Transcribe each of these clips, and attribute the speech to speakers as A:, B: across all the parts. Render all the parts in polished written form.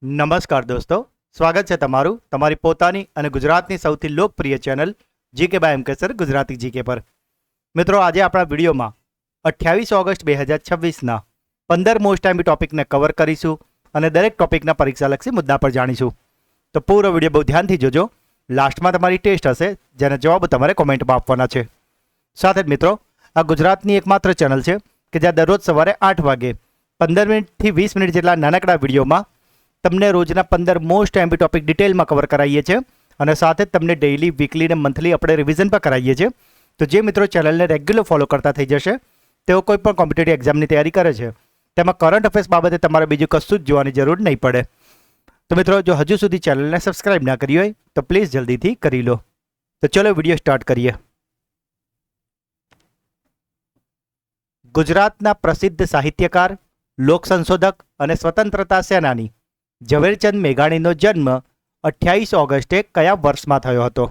A: નમસ્કાર દોસ્તો, સ્વાગત છે તમારું તમારી પોતાની અને ગુજરાતની સૌથી લોકપ્રિય ચેનલ જીકે બાય એમ કે સર ગુજરાતી જીકે પર. મિત્રો, આજે આપણા વિડીયોમાં 28 ઓગસ્ટ 2026ના 15 મોસ્ટ ટાઈમ ટોપિકને કવર કરીશું અને દરેક ટોપિકના પરીક્ષાલક્ષી મુદ્દા પર જાણીશું. તો પૂરો વિડીયો બહુ ધ્યાનથી જોજો. લાસ્ટમાં તમારી ટેસ્ટ હશે જેના જવાબ તમારે કોમેન્ટમાં આપવાના છે. સાથે જ મિત્રો, આ ગુજરાતની એકમાત્ર ચેનલ છે કે જ્યાં દરરોજ સવારે 8 વાગે 15 મિનિટથી 20 મિનિટ જેટલા નાનકડા વિડીયોમાં તમને રોજના 15 મોસ્ટ એમબી ટોપિક ડિટેલમાં કવર કરાવીએ છીએ અને સાથે જ તમને ડેઇલી, વીકલી અને મંથલી આપણે રિવિઝન પર કરાવીએ છીએ. તો જે મિત્રો ચેનલને રેગ્યુલર ફોલો કરતા થઈ જશે તેઓ કોઈ પણ કોમ્પિટિટિવ એક્ઝામની તૈયારી કરે છે તેમાં કરંટ અફેર્સ બાબતે તમારે બીજું કશું જ જોવાની જરૂર નહીં પડે. તો મિત્રો, જો હજુ સુધી ચેનલને સબસ્ક્રાઇબ ના કરી હોય તો પ્લીઝ જલ્દીથી કરી લો. તો ચલો વિડીયો સ્ટાર્ટ કરીએ. ગુજરાતના પ્રસિદ્ધ સાહિત્યકાર, લોક સંશોધક અને સ્વતંત્રતા સેનાની ઝવેરચંદ મેઘાણીનો જન્મ 28 ઓગસ્ટે કયા વર્ષમાં થયો હતો?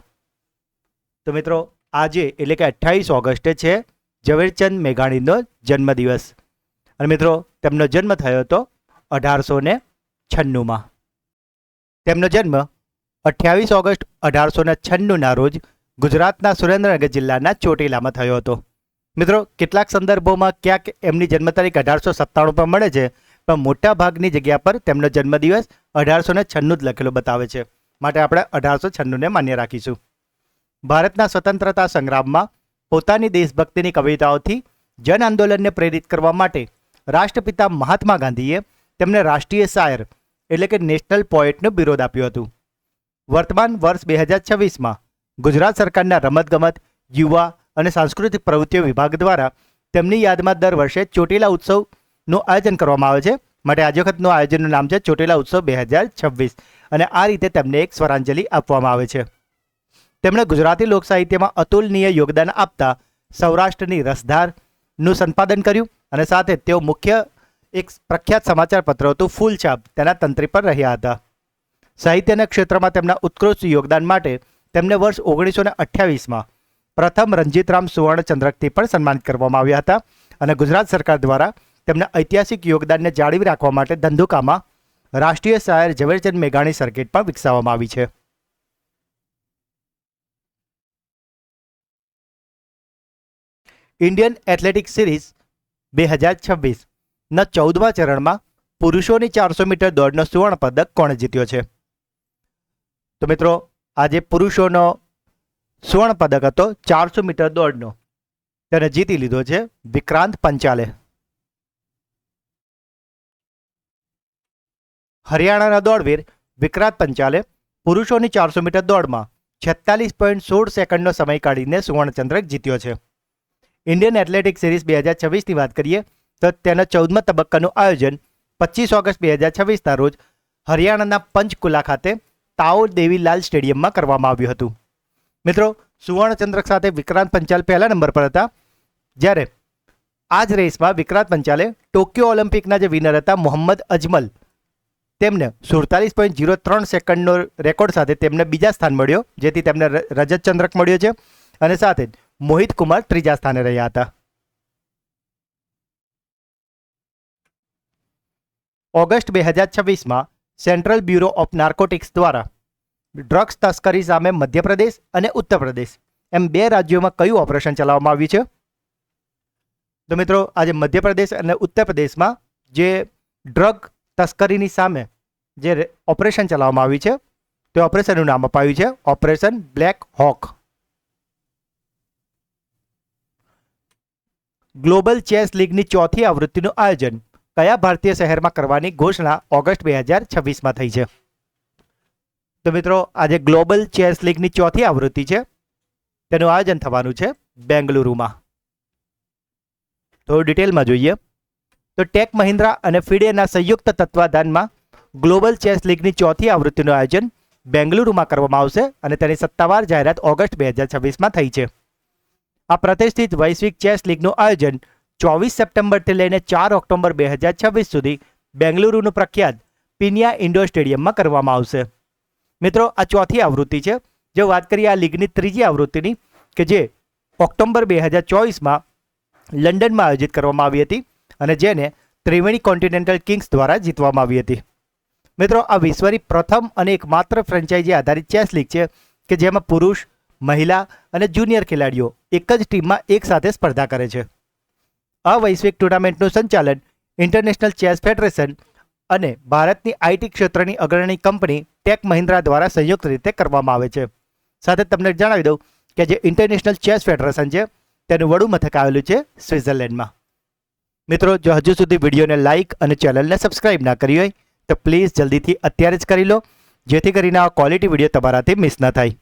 A: તો મિત્રો, આજે એટલે કે 28 ઓગસ્ટે છે ઝવેરચંદ મેઘાણીનો જન્મદિવસ. અને મિત્રો, તેમનો જન્મ થયો હતો 1896માં. તેમનો જન્મ 28 ઓગસ્ટ 1896ના રોજ ગુજરાતના સુરેન્દ્રનગર જિલ્લાના ચોટીલામાં થયો હતો. મિત્રો, કેટલાક સંદર્ભોમાં ક્યાંક એમની જન્મ તારીખ 1897 પર મળે છે, પણ મોટા ભાગની જગ્યા પર તેમનો જન્મદિવસ 1896 જ લખેલો બતાવે છે. માટે આપણે 1896ને માન્ય રાખીશું. ભારતના સ્વતંત્રતા સંગ્રામમાં પોતાની દેશભક્તિની કવિતાઓથી જન આંદોલનને પ્રેરિત કરવા માટે રાષ્ટ્રપિતા મહાત્મા ગાંધીએ તેમને રાષ્ટ્રીય શાયર એટલે કે નેશનલ પોએટનો બિરુદ આપ્યું હતું. વર્તમાન વર્ષ 2026માં ગુજરાત સરકારના રમતગમત, યુવા અને સાંસ્કૃતિક પ્રવૃત્તિઓ વિભાગ દ્વારા તેમની યાદમાં દર વર્ષે ચોટીલા ઉત્સવનું આયોજન કરવામાં આવે છે. માટે આજે વખતનું આયોજનનું નામ છે ચોટીલા ઉત્સવ 2026 અને આ રીતે તેમને એક સ્વરાંજલિ આપવામાં આવે છે. તેમણે ગુજરાતી લોક સાહિત્યમાં અતુલનીય યોગદાન આપતા સૌરાષ્ટ્રની રસધારનું સંપાદન કર્યું અને સાથે તેઓ મુખ્ય એક પ્રખ્યાત સમાચાર પત્ર હતું ફૂલછાપ, તેના તંત્રી પર રહ્યા હતા. સાહિત્યના ક્ષેત્રમાં તેમના ઉત્કૃષ્ટ યોગદાન માટે તેમને વર્ષ 1928માં પ્રથમ રણજીતરામ સુવર્ણચંદ્રકથી પણ સન્માનિત કરવામાં આવ્યા હતા અને ગુજરાત સરકાર દ્વારા તેમના ઐતિહાસિક યોગદાનને જાળવી રાખવા માટે ધંધુકામાં રાષ્ટ્રીય શાયર ઝવેરચંદ મેઘાણી સર્કિટ પણ વિકસાવવામાં આવી છે. ઇન્ડિયન એથ્લેટિક્સ સિરીઝ 2026ના 14મા ચરણમાં પુરુષોની 400 મીટર દોડનો સુવર્ણ પદક કોણે જીત્યો છે? તો મિત્રો, આજે પુરુષોનો સુવર્ણ પદક હતો 400 મીટર દોડનો, તેને જીતી લીધો છે વિક્રાંત પંચાલે. હરિયાણાના દોડવીર વિક્રાંત પંચાલે પુરુષોની 400 મીટર દોડમાં 46.16 સેકન્ડનો સમય કાઢીને સુવર્ણચંદ્રક જીત્યો છે. ઇન્ડિયન એથ્લેટિક્સ સિરીઝ 2026ની વાત કરીએ તો તેના 14મા તબક્કાનું આયોજન 25 ઓગસ્ટ 2026ના રોજ હરિયાણાના પંચકુલા ખાતે તાઓ દેવીલાલ સ્ટેડિયમમાં કરવામાં આવ્યું હતું. મિત્રો, સુવર્ણચંદ્રક સાથે વિક્રાંત પંચાલ પહેલા નંબર પર હતા, જ્યારે આ જ રેસમાં વિક્રાંત પંચાલે ટોક્યો ઓલિમ્પિકના જે વિનર હતા મોહમ્મદ અજમલ, તેમને 47.03 સેકન્ડનો રેકોર્ડ સાથે તેમને બીજા સ્થાન મળ્યો, જેથી તેમને રજત ચંદ્રક મળ્યો છે અને સાથે જ મોહિત કુમાર ત્રીજા સ્થાને રહ્યા હતા. ઓગસ્ટ 2026માં સેન્ટ્રલ બ્યુરો ઓફ નાર્કોટિક્સ દ્વારા ડ્રગ્સ તસ્કરી સામે મધ્યપ્રદેશ અને ઉત્તર પ્રદેશ એમ 2 રાજ્યોમાં કયું ઓપરેશન ચલાવવામાં આવ્યું છે? તો મિત્રો, આજે મધ્યપ્રદેશ અને ઉત્તર પ્રદેશમાં જે ડ્રગ તસ્કરીની સામે જે ઓપરેશન ચલાવવામાં આવ્યું છે તે ઓપરેશનનું નામ અપાયું છે operation black hawk. Global chess લીગની 4થી આવૃત્તિનું આયોજન કયા ભારતીય શહેરમાં કરવાની ઘોષણા ઓગસ્ટ 2026માં થઈ છે? તો મિત્રો, આજે ગ્લોબલ ચેસ લીગની 4થી આવૃત્તિ છે, તેનું આયોજન થવાનું છે બેંગલુરુમાં. તો ડિટેલમાં જોઈએ તો ટેક મહિન્દ્રા અને ફિડેના સંયુક્ત તત્વાધાનમાં ગ્લોબલ ચેસ લીગની 4થી આવૃત્તિનું આયોજન બેંગલુરુમાં કરવામાં આવશે અને તેની સત્તાવાર જાહેરાત ઓગસ્ટ 2026માં થઈ છે. આ પ્રતિષ્ઠિત વૈશ્વિક ચેસ લીગનું આયોજન 24 સપ્ટેમ્બરથી લઈને 4 ઓક્ટોબર 2026 સુધી બેંગલુરુનું પ્રખ્યાત પિનિયા ઇન્ડોર સ્ટેડિયમમાં કરવામાં આવશે. મિત્રો, આ 4થી આવૃત્તિ છે. જો વાત કરીએ આ લીગની 3જી આવૃત્તિની, કે જે ઓક્ટોબર 2024માં લંડનમાં આયોજિત કરવામાં આવી હતી અને જેને ત્રિવેણી કોન્ટિનેન્ટલ કિંગ્સ દ્વારા જીતવામાં આવી હતી. મિત્રો આ વિશ્વની પ્રથમ અને એકમાત્ર ફ્રેન્ચાઇઝી આધારિત ચેસ લીગ છે કે જેમાં પુરુષ, મહિલા અને જુનિયર ખેલાડીઓ એક જ ટીમમાં એકસાથે સ્પર્ધા કરે છે. આ વૈશ્વિક ટુર્નામેન્ટનું સંચાલન ઇન્ટરનેશનલ ચેસ ફેડરેશન અને ભારતની આઈટી ક્ષેત્રની અગ્રણી કંપની ટેક મહિન્દ્રા દ્વારા સંયુક્ત રીતે કરવામાં આવે છે. સાથે તમને જણાવી દઉં કે જે ઇન્ટરનેશનલ ચેસ ફેડરેશન છે તેનું વડું મથક આવેલું છે સ્વિટ્ઝરલેન્ડમાં. મિત્રો, જો હજુ સુધી વિડીયોને લાઇક અને ચેનલને સબસ્ક્રાઇબ ના કરી હોય તો પ્લીઝ જલ્દીથી અત્યારે જ કરી લો, જેથી કરીને આ ક્વોલિટી વિડીયો તમારાથી મિસ ન થાય.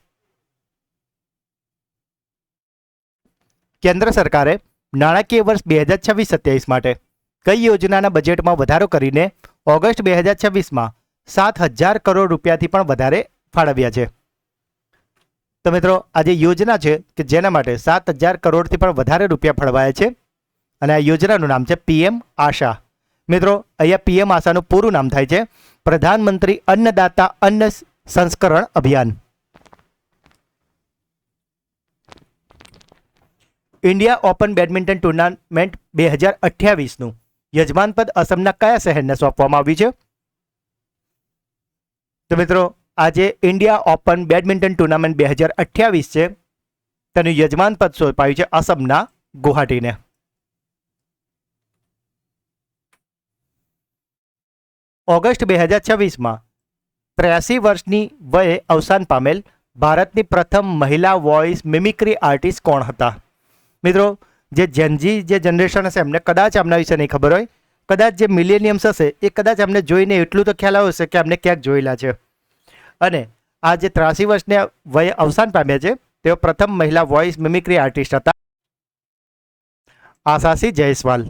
A: કેન્દ્ર સરકારે નાણાકીય વર્ષ 2026-27 માટે કઈ યોજનાના બજેટમાં વધારો કરીને ઓગસ્ટ 2026માં 7,000 કરોડ રૂપિયાથી પણ વધારે ફાળવ્યા છે. તો મિત્રો, આ જે યોજના છે કે જેના માટે 7,000 કરોડથી પણ વધારે રૂપિયા ફળવાયા છે અને આ યોજનાનું નામ છે પીએમ આશા. મિત્રો, અહીંયા પીએમ આશાનું પૂરું નામ થાય છે પ્રધાનમંત્રી અન્નદાતા અન્ન સંસ્કરણ અભિયાન. ઇન્ડિયા ઓપન બેડમિન્ટન ટુર્નામેન્ટ 2028નું યજમાન પદ અસમના કયા શહેરને સોંપવામાં આવ્યું છે? તો મિત્રો, આજે ઇન્ડિયા ઓપન બેડમિન્ટન ટુર્નામેન્ટ 2028 છે તેનું યજમાન પદ સોંપાયું છે અસમના ગુવાહાટીને. ઓગસ્ટ 2026માં 83 વર્ષની વયે અવસાન પામેલ ભારતની પ્રથમ મહિલા વોઇસ મિમિક્રી આર્ટિસ્ટ કોણ હતા? મિત્રો, જે જેનજી જે જનરેશન હશે એમને કદાચ આમના વિશે નહીં ખબર હોય, કદાચ જે મિલેનિયમ્સ હશે એ કદાચ અમને જોઈને એટલું તો ખ્યાલ આવશે કે અમને ક્યાંક જોયેલા છે. અને આ જે 83 વર્ષને વયે અવસાન પામ્યા છે તેઓ પ્રથમ મહિલા વોઇસ મિમિક્રી આર્ટિસ્ટ હતા આશાસી જયસ્વાલ.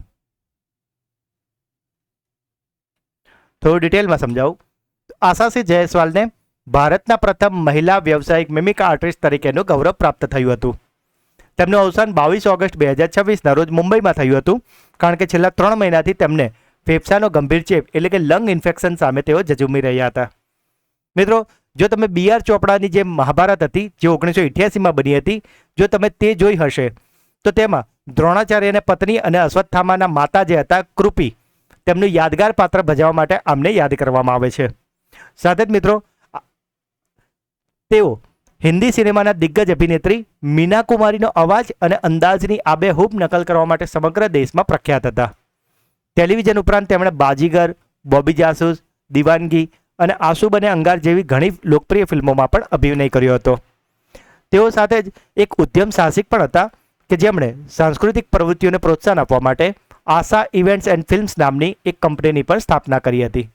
A: થોડું ડિટેલમાં સમજાવું. આશાસી જયસ્વાલને ભારતના પ્રથમ મહિલા વ્યવસાયિક મિમિક આર્ટિસ્ટ તરીકેનું ગૌરવ પ્રાપ્ત થયું હતું. તેમનું અવસાન 22 ઓગસ્ટ 2026ના રોજ મુંબઈમાં થયું હતું, કારણ કે છેલ્લા 3 મહિનાથી તેમને ફેફસાનો ગંભીર ચેપ એટલે કે લંગ ઇન્ફેક્શન સામે તેઓ ઝઝૂમી રહ્યા હતા. મિત્રો, જો તમે બી.આર. ચોપડાની જે મહાભારત હતી જે 1988માં બની હતી, જો તમે તે જોઈ હશે તો તેમાં દ્રોણાચાર્યની પત્ની અને અશ્વત્થામાના માતા જે હતા કૃપી, તેમનું યાદગાર પાત્ર ભજવવા માટે આમને યાદ કરવામાં આવે છે. સાથે જ મિત્રો, તેઓ હિન્દી સિનેમાના દિગ્ગજ અભિનેત્રી મીના કુમારીનો અવાજ અને અંદાજની આબેહૂબ નકલ કરવા માટે સમગ્ર દેશમાં પ્રખ્યાત હતા. ટેલિવિઝન ઉપરાંત તેમણે બાજીગર, બોબી જાસૂસ, દીવાનગી અને આંસુ બને અંગાર જેવી ઘણી લોકપ્રિય ફિલ્મોમાં પણ અભિનય કર્યો હતો. તેઓ સાથે જ એક ઉદ્યમ સાહસિક પણ હતા કે જેમણે સાંસ્કૃતિક પ્રવૃત્તિઓને પ્રોત્સાહન આપવા માટે આશા ઇવેન્ટ્સ એન્ડ ફિલ્મ્સ નામની એક કંપનીની પણ સ્થાપના કરી હતી.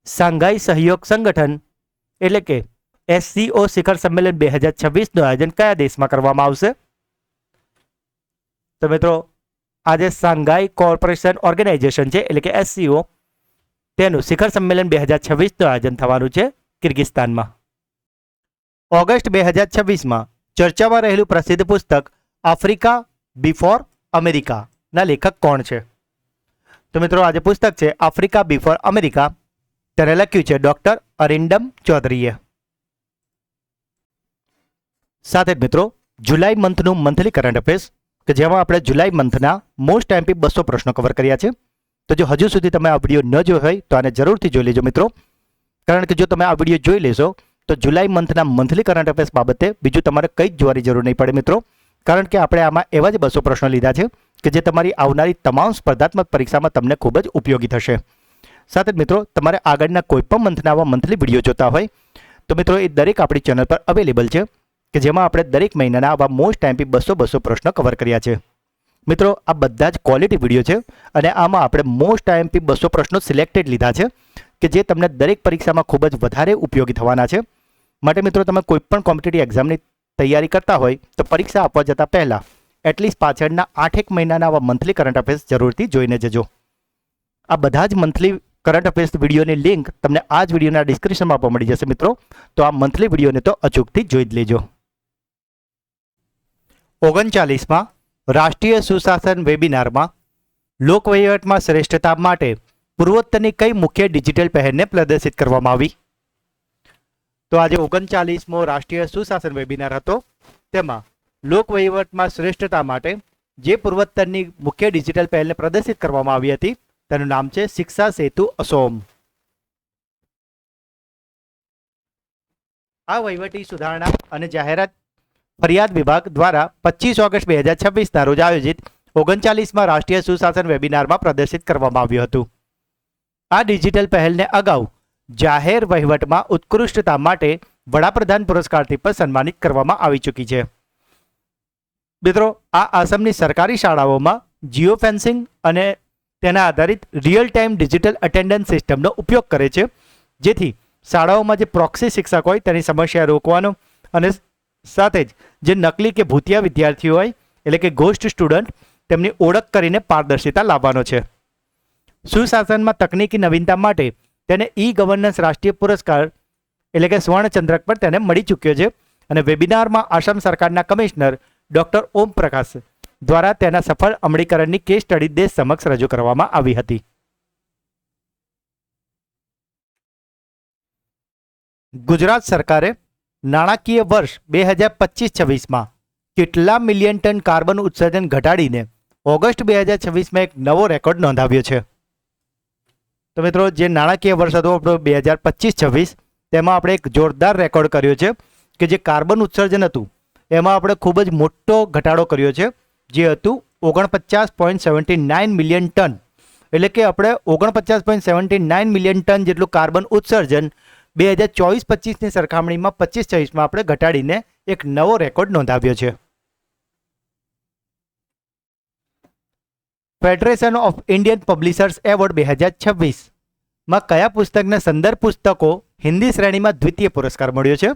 A: શાંઘાઈ સહયોગ સંગઠન એટલે કે SCO શિખર સંમેલન 2026નું આયોજન કયા દેશમાં કરવામાં આવશે? તો મિત્રો, આજે શાંઘાઈ કોઓપરેશન ઓર્ગેનાઇઝેશન છે એટલે કે SCO, તેનું શિખર સંમેલન 2026નું આયોજન થવાનું છે કિર્ગિસ્તાનમાં. ઓગસ્ટ 2026માં ચર્ચામાં રહેલું પ્રસિદ્ધ પુસ્તક આફ્રિકા બિફોર અમેરિકાના લેખક કોણ છે? તો મિત્રો, આજે પુસ્તક છે આફ્રિકા બિફોર અમેરિકા. તેને લખ્યું છે ડોક્ટર અરિન્ડમ ચૌધરીએ. સાથે જ મિત્રો, જુલાઈ મંથનું મંથલી કરંટ અફેર્સ કે જેમાં આપણે જુલાઈ મંથના મોસ્ટ એમપી 200 પ્રશ્નો કવર કર્યા છે. તો જો હજુ સુધી તમે આ વિડીયો ન જોયો હોય તો આને જરૂરથી જોઈ લેજો મિત્રો, કારણ કે જો તમે આ વિડીયો જોઈ લેશો તો જુલાઈ મંથના મંથલી કરંટ અફેર્સ બાબતે બીજું તમારે કંઈ જ જોવાની જરૂર નહીં પડે મિત્રો, કારણ કે આપણે આમાં એવા જ 200 પ્રશ્નો લીધા છે કે જે તમારી આવનારી તમામ સ્પર્ધાત્મક પરીક્ષામાં તમને ખૂબ જ ઉપયોગી થશે. સાથે જ મિત્રો, તમારે આગળના કોઈ પણ મંથના આવા મંથલી વિડીયો જોતા હોય તો મિત્રો એ દરેક આપણી ચેનલ પર અવેલેબલ છે કે જેમાં આપણે દરેક મહિનાના આવા મોસ્ટ એમપી 200 પ્રશ્નો કવર કર્યા છે. મિત્રો, આ બધા જ ક્વોલિટી વિડીયો છે અને આમાં આપણે મોસ્ટ એમપી 200 પ્રશ્નો સિલેક્ટેડ લીધા છે કે જે તમને દરેક પરીક્ષામાં ખૂબ જ વધારે ઉપયોગી થવાના છે. માટે મિત્રો, તમે કોઈ પણ કોમ્પિટિટિવ એક્ઝામની તૈયારી કરતા હોય તો પરીક્ષા આપવા જતાં પહેલાં એટલીસ્ટ પાછળના 8 મહિનાના આવા મંથલી કરંટ અફેર્સ જરૂરથી જોઈને જજો. આ બધા જ મંથલી કરંટ અફેર્સ વિડીયોની લિંક તમને આ જ વિડીયોના ડિસ્ક્રિપ્શનમાં આપવા મળી જશે મિત્રો, તો આ મંથલી વિડીયોને તો અચૂકથી જોઈ જ લેજો. 39માં રાષ્ટ્રીય સુશાસન વેબિનારમાં લોકવહીવટમાં શ્રેષ્ઠતા માટે પૂર્વોત્તરની કઈ મુખ્ય ડિજિટલ પહેલને પ્રદર્શિત કરવામાં આવી? તો આજે 39મો રાષ્ટ્રીય સુશાસન વેબિનાર હતો. તેમાં લોકવહીવટમાં શ્રેષ્ઠતા માટે જે પૂર્વોત્તરની મુખ્ય ડિજિટલ પહેલને પ્રદર્શિત કરવામાં આવી હતી તેનું નામ છે શિક્ષા સેતુ અસોમ. આ વહીવટી સુધારણા અને જાહેરાત ફરિયાદ વિભાગ દ્વારા 25 ઓગસ્ટ 2026ના રોજ આયોજિત 39માં રાષ્ટ્રીય સુશાસન વેબિનારમાં પ્રદર્શિત કરવામાં આવ્યું હતું. આ ડિજિટલ પહેલને અગાઉ જાહેર વહીવટમાં ઉત્કૃષ્ટતા માટે વડાપ્રધાન પુરસ્કારથી પણ સન્માનિત કરવામાં આવી ચૂકી છે. મિત્રો, આ આસામની સરકારી શાળાઓમાં જીઓ ફેન્સિંગ અને તેના આધારિત રિયલ ટાઈમ ડિજિટલ અટેન્ડન્સ સિસ્ટમનો ઉપયોગ કરે છે, જેથી શાળાઓમાં જે પ્રોક્સી શિક્ષક હોય તેની સમસ્યા રોકવાનો અને સાથે જ જે નકલી કે ભૂતિયા વિદ્યાર્થીઓ હોય એટલે કે ગોસ્ટ સ્ટુડન્ટ તેમની ઓળખ કરીને પારદર્શિતા લાવવાનો છે. સુશાસનમાં તકનીકી નવીનતા માટે તેને ઈ ગવર્નન્સ રાષ્ટ્રીય પુરસ્કાર એટલે કે સ્વર્ણચંદ્રક પણ તેને મળી ચૂક્યો છે. અને વેબિનારમાં આસામ સરકારના કમિશનર ડોક્ટર ઓમ પ્રકાશ દ્વારા તેના સફળ અમલીકરણની કેસ સ્ટડી દેશ સમક્ષ રજૂ કરવામાં આવી હતી. ગુજરાત સરકારે નાણાકીય વર્ષ 2025-26માં કેટલા મિલિયન ટન કાર્બન ઉત્સર્જન ઘટાડીને ઓગસ્ટ 2026માં એક નવો રેકોર્ડ નોંધાવ્યો છે? તો મિત્રો, જે નાણાકીય વર્ષ હતો આપણો 2025-26 તેમાં આપણે એક જોરદાર રેકોર્ડ કર્યો છે કે જે કાર્બન ઉત્સર્જન હતું એમાં આપણે ખૂબ જ મોટો ઘટાડો કર્યો છે, જે હતું 49.79 મિલિયન ટન. એટલે કે આપણે 49.79 મિલિયન ટન જેટલું કાર્બન ઉત્સર્જન 2024-25ની સરખામણીમાં 25-26માં આપણે ઘટાડીને એક નવો રેકોર્ડ નોંધાવ્યો છે. ફેડરેશન ઓફ ઇન્ડિયન પબ્લિશર્સ એવોર્ડ 2026માં કયા પુસ્તકને સંદર્ભ પુસ્તકો હિન્દી શ્રેણીમાં દ્વિતીય પુરસ્કાર મળ્યો છે?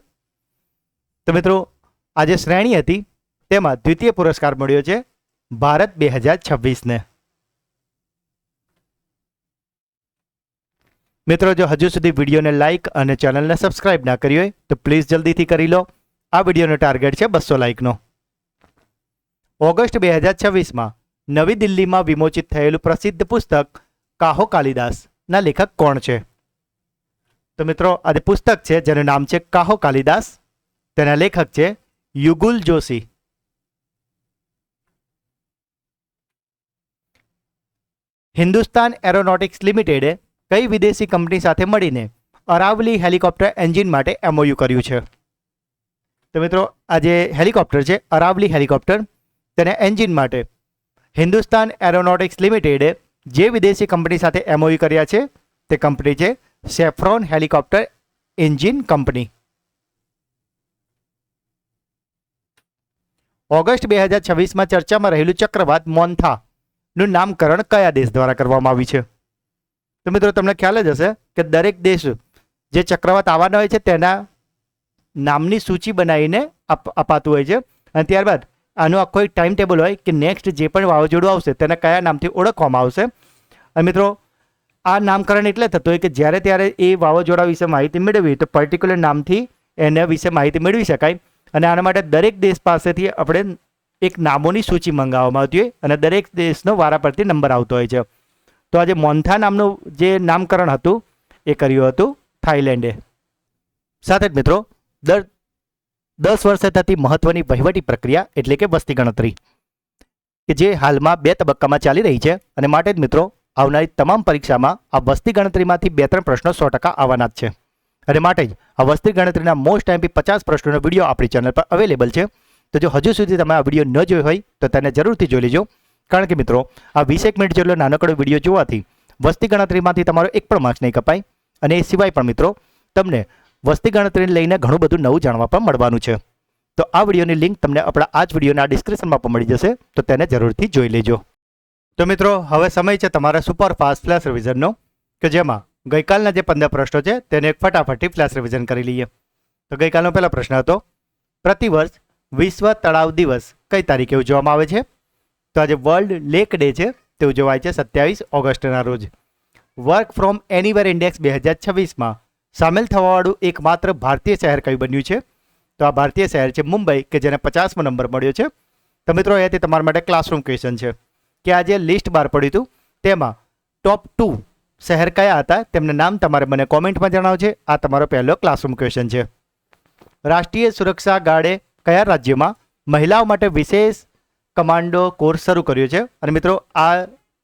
A: તો મિત્રો, આ જે શ્રેણી હતી તેમાં દ્વિતીય પુરસ્કાર મળ્યો છે ભારત 2026ને. મિત્રો, જો હજુ સુધી વિડીયોને લાઇક અને ચેનલને સબસ્ક્રાઇબ ના કરી હોય તો પ્લીઝ જલ્દીથી કરી લો. આ વિડીયોનો ટાર્ગેટ છે 200 લાઇકનો. ઓગસ્ટ 2026માં નવી દિલ્હીમાં વિમોચિત થયેલું પ્રસિદ્ધ પુસ્તક કાહો કાલિદાસના લેખક કોણ છે? તો મિત્રો, આ જે પુસ્તક છે જેનું નામ છે કાહો કાલિદાસ, તેના લેખક છે યુગુલ જોશી. હિન્દુસ્તાન એરોનોટિક્સ લિમિટેડે કઈ વિદેશી કંપની સાથે મળીને અરાવલી હેલિકોપ્ટર એન્જિન માટે MOU કર્યું છે? તો મિત્રો, આ જે હેલિકોપ્ટર છે અરાવલી હેલિકોપ્ટર, તેના એન્જિન માટે હિન્દુસ્તાન એરોનોટિક્સ લિમિટેડે જે વિદેશી કંપની સાથે MOU કર્યા છે તે કંપની છે Safran helicopter engine company. August 2026માં ચર્ચામાં રહેલું ચક્રવાત મોન્થાનું નામકરણ કયા દેશ દ્વારા કરવામાં આવ્યું છે? તો મિત્રો, તમને ખ્યાલ જ હશે કે દરેક દેશ જે ચક્રવાત આવવાના હોય છે તેના નામની સૂચિ બનાવીને અપાતું હોય છે અને ત્યારબાદ આનું આખો એક ટાઈમ ટેબલ હોય કે નેક્સ્ટ જે પણ વાવાઝોડું આવશે તેને કયા નામથી ઓળખવામાં આવશે. અને મિત્રો, આ નામકરણ એટલે થતું હોય કે જ્યારે ત્યારે એ વાવાઝોડા વિશે માહિતી મેળવવી તો પર્ટિક્યુલર નામથી એના વિશે માહિતી મેળવી શકાય. અને આના માટે દરેક દેશ પાસેથી આપણે એક નામોની સૂચિ મંગાવવામાં આવતી હોય અને દરેક દેશનો વારા પરથી નંબર આવતો હોય છે. તો આજે મોન્થા નામનું જે નામકરણ હતું એ કર્યું હતું થાઈલેન્ડે. સાથે જ મિત્રો, દર 10 વર્ષે થતી મહત્વની વહીવટી પ્રક્રિયા એટલે કે વસ્તી ગણતરી કે જે હાલમાં 2 તબક્કામાં ચાલી રહી છે અને માટે જ મિત્રો આવનારી તમામ પરીક્ષામાં આ વસ્તી ગણતરીમાંથી 2-3 પ્રશ્નો 100% આવવાના જ છે. અને માટે જ આ વસ્તી ગણતરીના મોસ્ટ MP 50 પ્રશ્નોનો વિડીયો આપણી ચેનલ પર અવેલેબલ છે. તો જો હજુ સુધી તમે આ વિડીયો ન જોયો હોય તો તેને જરૂરથી જોઈ લેજો, કારણ કે મિત્રો આ 20 મિનિટ જેટલો નાનકડો વિડીયો જોવાથી વસ્તી ગણતરીમાંથી તમારો એક પણ માર્ક્સ નહીં કપાય. અને એ સિવાય પણ મિત્રો તમને વસ્તી ગણતરીને લઈને ઘણું બધું નવું જાણવા પણ મળવાનું છે. તો આ વિડીયોની લિંક તમને આપણા આ જ વિડીયોના ડિસ્ક્રિપ્શનમાં પણ મળી જશે, તો તેને જરૂરથી જોઈ લેજો. તો મિત્રો, હવે સમય છે તમારા સુપર ફાસ્ટ ફ્લેશ રિવિઝનનો કે જેમાં ગઈકાલના જે 15 પ્રશ્નો છે તેને એક ફટાફટથી ફ્લેશ રિવિઝન કરી લઈએ. તો ગઈકાલનો પહેલો પ્રશ્ન હતો, પ્રતિવર્ષ વિશ્વ તળાવ દિવસ કઈ તારીખે ઉજવવામાં આવે છે? તો આજે વર્લ્ડ લેક ડે છે તે ઉજવાય છે 27 ઓગસ્ટના રોજ. વર્ક ફ્રોમ એનીવેર ઇન્ડેક્સ 2026માં સામેલ થવાવાળું એકમાત્ર ભારતીય શહેર કયું બન્યું છે? તો આ ભારતીય શહેર છે મુંબઈ, કે જેને 50મો નંબર મળ્યો છે. તો મિત્રો, અહીંયાથી તમારા માટે ક્લાસરૂમ ક્વેશ્ચન છે કે આ જે લિસ્ટ બહાર પડ્યું હતું તેમાં ટોપ 2 શહેર કયા હતા તેમના નામ તમારે મને કોમેન્ટમાં જણાવજો. આ તમારો પહેલો ક્લાસરૂમ ક્વેશ્ચન છે. રાષ્ટ્રીય સુરક્ષા ગાર્ડે કયા રાજ્યમાં મહિલાઓ માટે વિશેષ કમાન્ડો કોર્સ શરૂ કર્યો છે અને મિત્રો આ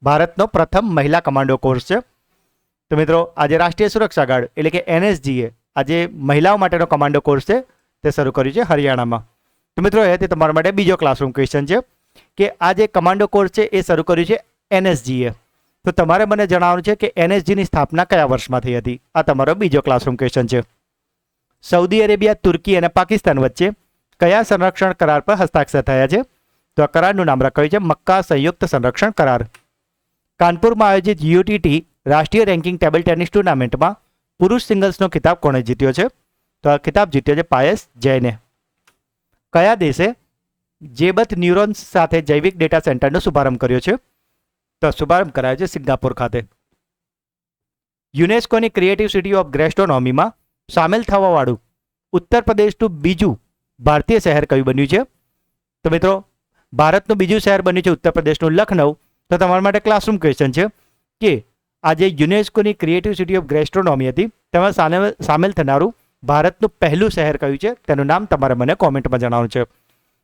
A: ભારતનો પ્રથમ મહિલા કમાન્ડો કોર્સ છે. તો મિત્રો આજે રાષ્ટ્રીય સુરક્ષા ગાર્ડ એટલે કે NSGએ આજે મહિલાઓ માટેનો કમાન્ડો કોર્સ છે તે શરૂ કર્યું છે હરિયાણામાં. તો મિત્રો એ તમારા માટે બીજો ક્લાસરૂમ ક્વેશ્ચન છે કે આ જે કમાન્ડો કોર્સ છે એ શરૂ કર્યું છે NSGએ. તો તમારે મને જણાવવાનું છે કે NSGની સ્થાપના કયા વર્ષમાં થઈ હતી. આ તમારો બીજો ક્લાસરૂમ ક્વેશ્ચન છે. સઉદી અરેબિયા, તુર્કી અને પાકિસ્તાન વચ્ચે કયા સંરક્ષણ કરાર પર હસ્તાક્ષર થયા છે? તો આ કરારનું નામ રાખ્યું છે મક્કા સંયુક્ત સંરક્ષણ કરાર. કાનપુરમાં આયોજિત UTT રાષ્ટ્રીય રેન્કિંગ ટેબલ ટેનિસ ટુર્નામેન્ટમાં પુરુષ સિંગલ્સનો ખિતાબ કોણે જીત્યો છે? તો આ ખિતાબ જીત્યો છે પાયસ જૈને. કયા દેશે જેબથ ન્યુરોન્સ સાથે જૈવિક ડેટા સેન્ટરનો શુભારંભ કર્યો છે? તો શુભારંભ કરાયો છે સિંગાપોર ખાતે. યુનેસ્કોની ક્રિએટિવ સિટી ઓફ ગેસ્ટ્રોનોમીમાં સામેલ થવાવાળું ઉત્તર પ્રદેશનું બીજું ભારતીય શહેર કયું બન્યું છે? તો મિત્રો ભારતનું બીજું શહેર બન્યું છે ઉત્તર પ્રદેશનું લખનઉ. તો તમારા માટે ક્લાસરૂમ ક્વેશ્ચન છે કે આજે યુનેસ્કોની ક્રિએટિવ સિટી ઓફ ગેસ્ટ્રોનોમી હતી તેમાં સામેલ થનારું ભારતનું પહેલું શહેર કયું છે તેનું નામ તમારે મને કોમેન્ટમાં જણાવવાનું છે.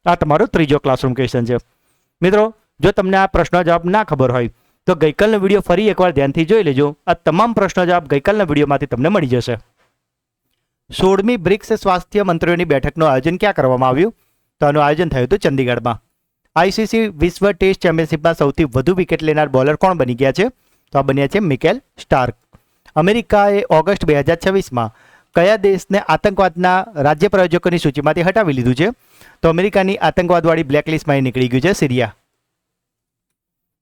A: આ તમારો ત્રીજો ક્લાસરૂમ ક્વેશ્ચન છે. મિત્રો જો તમને આ પ્રશ્નો જવાબ ના ખબર હોય તો ગઈકાલનો વિડીયો ફરી એકવાર ધ્યાનથી જોઈ લેજો. આ તમામ પ્રશ્નો જવાબ ગઈકાલના વિડીયોમાંથી તમને મળી જશે. 16મી બ્રિક્સ સ્વાસ્થ્ય મંત્રીઓની બેઠકનું આયોજન ક્યાં કરવામાં આવ્યું? તો આનું આયોજન થયું હતું ચંદીગઢમાં. ICC વિશ્વ ટેસ્ટ ચેમ્પિયનશિપમાં સૌથી વધુ વિકેટ લેનાર બોલર કોણ બની ગયા છે? તો આ બન્યા છે મિકેલ સ્ટાર્ક. અમેરિકાએ ઓગસ્ટ 2026માં કયા દેશને આતંકવાદના રાજ્ય પ્રયોજકોની સૂચિમાંથી હટાવી લીધું છે? તો અમેરિકાની આતંકવાદવાળી બ્લેકલિસ્ટમાં નીકળી ગયું છે સિરિયા.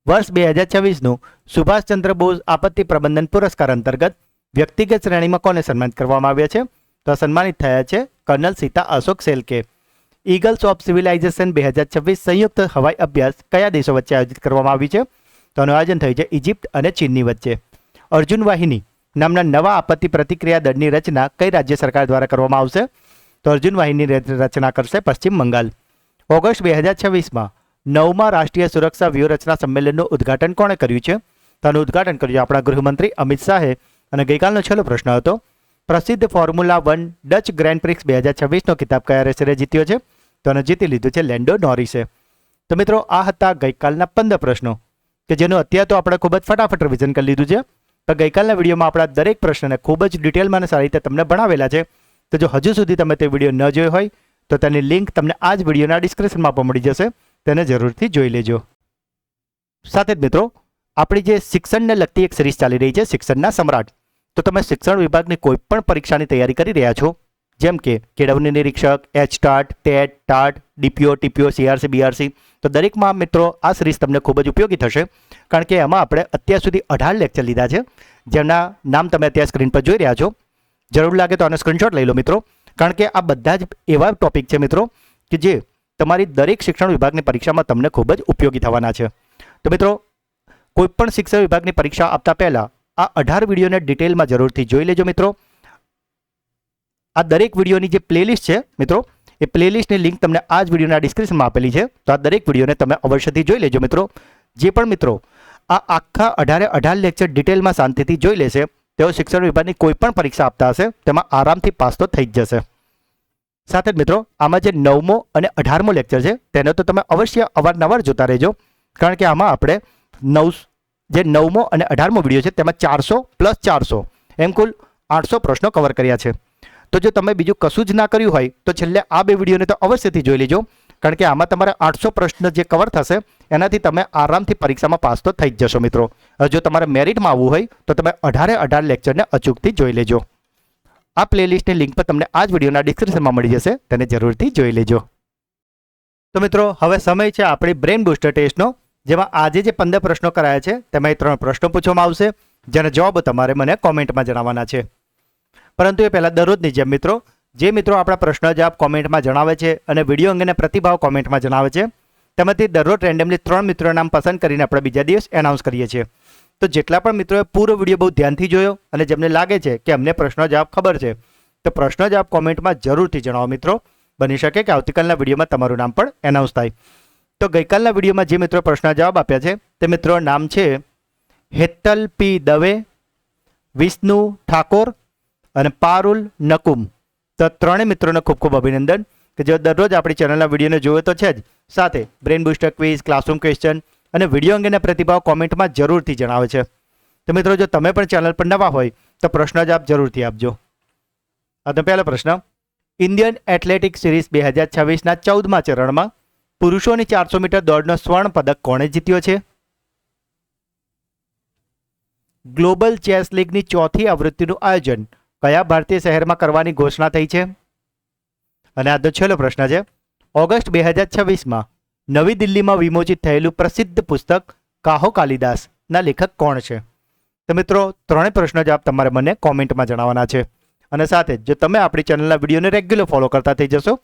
A: વર્ષ 2026નું સુભાષચંદ્ર બોઝ આપત્તિ પ્રબંધન પુરસ્કાર અંતર્ગત વ્યક્તિગત શ્રેણીમાં કોને સન્માનિત કરવામાં આવ્યા છે? તો સન્માનિત થયા છે colonel Sita Ashok Shelke. Eagles of civilization 2026 સંયુક્ત હવાઈ અભ્યાસ કયા દેશો વચ્ચે આયોજિત કરવામાં આવી છે? તો આનું આયોજન થયું છે ઇજિપ્ત અને ચીનની વચ્ચે. અર્જુન વાહિની નામના નવા આપત્તિ પ્રતિક્રિયા દળની રચના કઈ રાજ્ય સરકાર દ્વારા કરવામાં આવશે? તો અર્જુન વાહિનીની રચના કરશે પશ્ચિમ બંગાળ. ઓગસ્ટ 2026માં 9મા રાષ્ટ્રીય સુરક્ષા વ્યૂહરચના સંમેલનનું ઉદ્ઘાટન કોણે કર્યું છે? તો આનું ઉદ્ઘાટન કર્યું આપણા ગૃહમંત્રી અમિત શાહે. અને ગઈકાલનો છેલ્લો પ્રશ્ન હતો પ્રસિદ્ધ ફોર્મ્યુલા 1 ડચ ગ્રેન્ડ પ્રિક્સ 2026નો ખિતાબ કયા રેસરે જીત્યો છે? તો આને જીતી લીધું છે લેન્ડો નોરિસે. તો મિત્રો આ હતા ગઈકાલના 15 પ્રશ્નો કે જેનું અત્યારે તો આપણે ખૂબ જ ફટાફટ રિવિઝન કરી લીધું છે. તો ગઈકાલના વિડીયોમાં આપણા દરેક પ્રશ્નને ખૂબ જ ડિટેલમાં અને સારી રીતે તમને ભણાવેલા છે. તો જો હજુ સુધી તમે તે વિડીયો ન જોયો હોય તો તેની લિંક તમને આ જ વિડીયોના ડિસ્ક્રિપ્શનમાં પણ મળી જશે. તેને જરૂરથી જોઈ લેજો. સાથે જ મિત્રો આપણી જે શિક્ષણને લગતી એક સિરીઝ ચાલી રહી છે શિક્ષણના સમ્રાટ. તો તમે શિક્ષણ વિભાગની કોઈ પણ પરીક્ષાની તૈયારી કરી રહ્યા છો જેમ કે કેળવણી નિરીક્ષક, HTAT, TET, TAT, DPO, TPO, CRC, BRC. તો દરેકમાં મિત્રો આ સિરીઝ તમને ખૂબ જ ઉપયોગી થશે કારણ કે એમાં આપણે અત્યાર સુધી 18 લેક્ચર લીધા છે જેમના નામ તમે અત્યારે સ્ક્રીન પર જોઈ રહ્યા છો. જરૂર લાગે તો આનો સ્ક્રીનશોટ લઈ લો મિત્રો કારણ કે આ બધા જ એવા ટોપિક છે મિત્રો કે જે તમારી દરેક શિક્ષણ વિભાગની પરીક્ષામાં તમને ખૂબ જ ઉપયોગી થવાના છે. તો મિત્રો કોઈપણ શિક્ષણ વિભાગની પરીક્ષા આપતા પહેલાં આ 18 વિડીયોને ડિટેલમાં જરૂરથી જોઈ લેજો મિત્રો. આ દરેક વિડીયોની જે પ્લેલિસ્ટ છે મિત્રો એ પ્લેલિસ્ટની લિંક તમને આ જ વિડીયોના ડિસ્ક્રિપ્શનમાં આપેલી છે. તો આ દરેક વિડીયોને તમે અવશ્યથી જોઈ લેજો મિત્રો. જે પણ મિત્રો આ આખા 18 લેક્ચર ડિટેલમાં શાંતિથી જોઈ લેશે તેઓ શિક્ષણ વિભાગની કોઈ પણ પરીક્ષા આપતા હશે તેમાં આરામથી પાસ તો થઈ જ જશે. સાથે જ મિત્રો આમાં જે 9મો અને 18મો લેક્ચર છે તેને તો તમે અવશ્ય અવારનવાર જોતા રહેજો કારણ કે આમાં આપણે 9મો અને 18મો વિડીયો છે તેમાં 400 + 400 એમ કુલ 800 પ્રશ્નો કવર કર્યા છે. તો જો તમે બીજું કશું જ ના કર્યું હોય તો છેલ્લે આ બે વિડીયોને તો અવશ્યથી જોઈ લેજો કારણ કે આમાં તમારે 800 પ્રશ્ન જે કવર થશે એનાથી તમે આરામથી પરીક્ષામાં પાસ તો થઈ જ જશો મિત્રો. જો તમારે મેરિટમાં આવવું હોય તો તમે 18 લેક્ચરને અચૂકથી જોઈ લેજો. આ પ્લેલિસ્ટની લિંક પર તમને આ જ વિડીયોના ડિસ્ક્રિપ્શનમાં મળી જશે તેને જરૂરથી જોઈ લેજો. તો મિત્રો હવે સમય છે આપણી બ્રેન બૂસ્ટર ટેસ્ટનો જેમાં આજે જે 15 પ્રશ્નો કરાયા છે તેમાં 3 પ્રશ્નો પૂછવામાં આવશે જેના જવાબ તમારે મને કોમેન્ટમાં જણાવવાના છે. પરંતુ એ પહેલાં દરરોજની જેમ મિત્રો જે મિત્રો આપણા પ્રશ્ન જવાબ કોમેન્ટમાં જણાવે છે અને વિડીયો અંગેના પ્રતિભાવ કોમેન્ટમાં જણાવે છે તેમાંથી દરરોજ રેન્ડમલી 3 મિત્રોના નામ પસંદ કરીને આપણે બીજા દિવસ એનાઉન્સ કરીએ છીએ. તો જેટલા પણ મિત્રોએ પૂરો વિડીયો બહુ ધ્યાનથી જોયો અને જેમને લાગે છે કે અમને પ્રશ્ન જવાબ ખબર છે તો પ્રશ્ન જવાબ કોમેન્ટમાં જરૂરથી જણાવો મિત્રો. બની શકે કે આવતીકાલના વિડીયોમાં તમારું નામ પણ એનાઉન્સ થાય. તો ગઈકાલના વિડીયોમાં જે મિત્રો પ્રશ્ન જવાબ આપ્યા છે તે મિત્રો નામ છે હેતલ P. દવે, વિષ્ણુ ઠાકોર અને પારુલ નકુમ. તો ત્રણેય મિત્રોને ખૂબ ખૂબ અભિનંદન. કે જેઓ દરરોજ આપણી ચેનલના વિડીયોને જોવે તો છે જ, સાથે brain booster quiz, classroom question અને વિડીયો અંગેના પ્રતિભાવ કોમેન્ટમાં જરૂરથી જણાવે છે. તો મિત્રો, જો તમે પણ ચેનલ પર નવા હોય તો પ્રશ્ન જવાબ જરૂરથી આપજો. આજનો પહેલો પ્રશ્ન, ઇન્ડિયન એથ્લેટિક સિરીઝ 2026ના 14મા ચરણમાં પુરુષોની 400 મીટર દોડનો સ્વર્ણ પદક કોણે જીત્યો છે? ગ્લોબલ ચેસ લીગની ચોથી આવૃત્તિનું આયોજન કયા ભારતીય શહેરમાં કરવાની ઘોષણા થઈ છે? અને આજનો છેલ્લો પ્રશ્ન છે, ઓગસ્ટ 2026માં નવી દિલ્હીમાં વિમોચિત થયેલું પ્રસિદ્ધ પુસ્તક કાહો કાલિદાસના લેખક કોણ છે? તો મિત્રો, ત્રણેય પ્રશ્નો જવાબ તમારે મને કોમેન્ટમાં જણાવવાના છે. અને સાથે જો તમે આપણી ચેનલના વિડીયોને રેગ્યુલર ફોલો કરતા થઈ જશો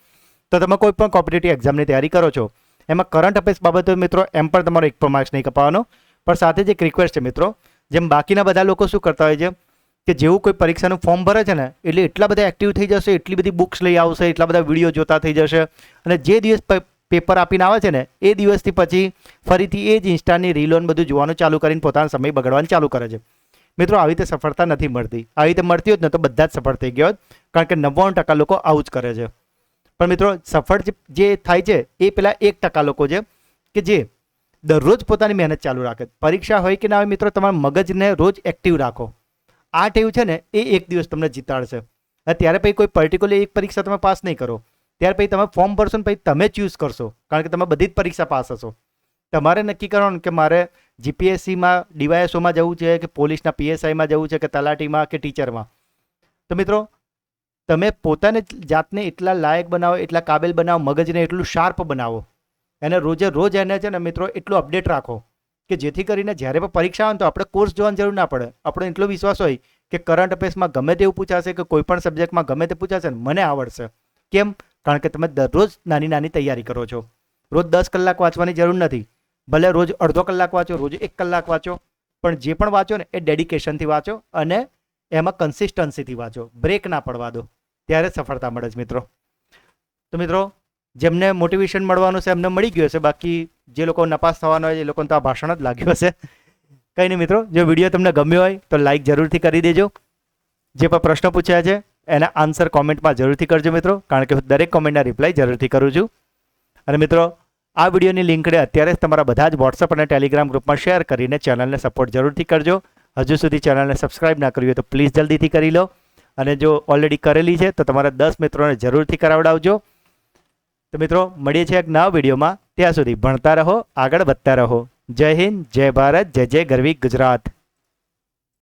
A: તો તમે કોઈ પણ કોમ્પિટિટિવ એક્ઝામની તૈયારી કરો છો એમાં કરંટ અફેર્સ બાબતો મિત્રો એમ પણ તમારો 1 પણ માર્ક્સ નહીં કપાવવાનો. પણ સાથે જ એક રિક્વેસ્ટ છે મિત્રો, જેમ બાકીના બધા લોકો શું કરતા હોય છે કે જેવું કોઈ પરીક્ષાનું ફોર્મ ભરે છે ને એટલે એટલા બધા એક્ટિવ થઈ જશે, એટલી બધી બુક્સ લઈ આવશે, એટલા બધા વિડીયો જોતા થઈ જશે અને જે દિવસ પેપર આપીને આવે છે ને એ દિવસથી પછી ફરીથી એ જ ઇન્સ્ટાની રીલોને બધું જોવાનું ચાલુ કરીને પોતાનો સમય બગાડવાનું ચાલુ કરે છે. મિત્રો, આવી રીતે સફળતા નથી મળતી. આવી રીતે મળતી હોત ને તો બધા જ સફળ થઈ ગયા હોત, કારણ કે 99% લોકો આવું જ કરે છે. પણ મિત્રો, સફળ જે થાય છે એ પેલા 1% લોકો છે કે જે દરરોજ પોતાની મહેનત ચાલુ રાખે. પરીક્ષા હોય કે ના હોય મિત્રો, તમારા મગજને રોજ એક્ટિવ રાખો. આ ટેવ છે ને એ એક દિવસ તમને જીતાડશે. ત્યારે પછી કોઈ પર્ટિક્યુલર એક પરીક્ષા તમે પાસ નહીં કરો, ત્યાર પછી તમે ફોર્મ ભરશો ને પછી તમે ચૂઝ કરશો, કારણ કે તમે બધી જ પરીક્ષા પાસ હશો. તમારે નક્કી કરવાનું કે મારે જીપીએસસીમાં ડીવાયએસઓમાં જવું છે કે પોલીસના પીએસઆઈમાં જવું છે કે તલાટીમાં કે ટીચરમાં. તો મિત્રો, તમે પોતાને જાતને એટલા લાયક બનાવો, એટલા કાબેલ બનાવો, મગજને એટલું શાર્પ બનાવો, એને રોજે રોજ એને છે ને મિત્રો એટલું અપડેટ રાખો કે જેથી કરીને જ્યારે પણ પરીક્ષા આવે તો આપણે કોર્સ જોવાની જરૂર ના પડે. આપણો એટલો વિશ્વાસ હોય કે કરંટ અફેર્સમાં ગમે તેવું પૂછાશે કે કોઈ પણ સબ્જેક્ટમાં ગમે તે પૂછાશે ને મને આવડશે. કેમ? કારણ કે તમે દરરોજ નાની નાની તૈયારી કરો છો. રોજ 10 કલાક વાંચવાની જરૂર નથી. ભલે રોજ અડધો કલાક વાંચો, રોજ 1 કલાક વાંચો, પણ જે પણ વાંચો ને એ ડેડિકેશનથી વાંચો અને એમાં કન્સિસ્ટન્સીથી વાંચો. બ્રેક ના પડવા દો, ત્યારે સફળતા મળે છે મિત્રો. તો મિત્રો, જેમને મોટિવેશન મળવાનું છે એમને મળી ગયું હશે, બાકી જે લોકો નપાસ થવાનો હોય એ લોકોને તો આ ભાષણ જ લાગ્યું હશે. કંઈ નહીં મિત્રો, જો વિડીયો તમને ગમ્યો હોય તો લાઈક જરૂરથી કરી દેજો. જે પણ પ્રશ્નો પૂછ્યા છે એના આન્સર કોમેન્ટમાં જરૂરથી કરજો મિત્રો, કારણ કે હું દરેક કોમેન્ટના રિપ્લાય જરૂરથી કરું છું. અને મિત્રો, આ વિડીયોની લિંકને અત્યારે જ તમારા બધા જ વોટ્સઅપ અને ટેલિગ્રામ ગ્રુપમાં શેર કરીને ચેનલને સપોર્ટ જરૂરથી કરજો. હજુ સુધી ચેનલને સબસ્ક્રાઇબ ના કરી હોય તો પ્લીઝ જલ્દીથી કરી લો, અને જો ઓલરેડી કરેલી છે તો તમારા 10 મિત્રોને જરૂરથી કરાવડાવજો. તો મિત્રો, મળીએ છીએ એક નવા વિડીયોમાં. ત્યાં સુધી ભણતા રહો, આગળ વધતા રહો. જય હિન્દ, જય ભારત, જય જય ગરવી ગુજરાત.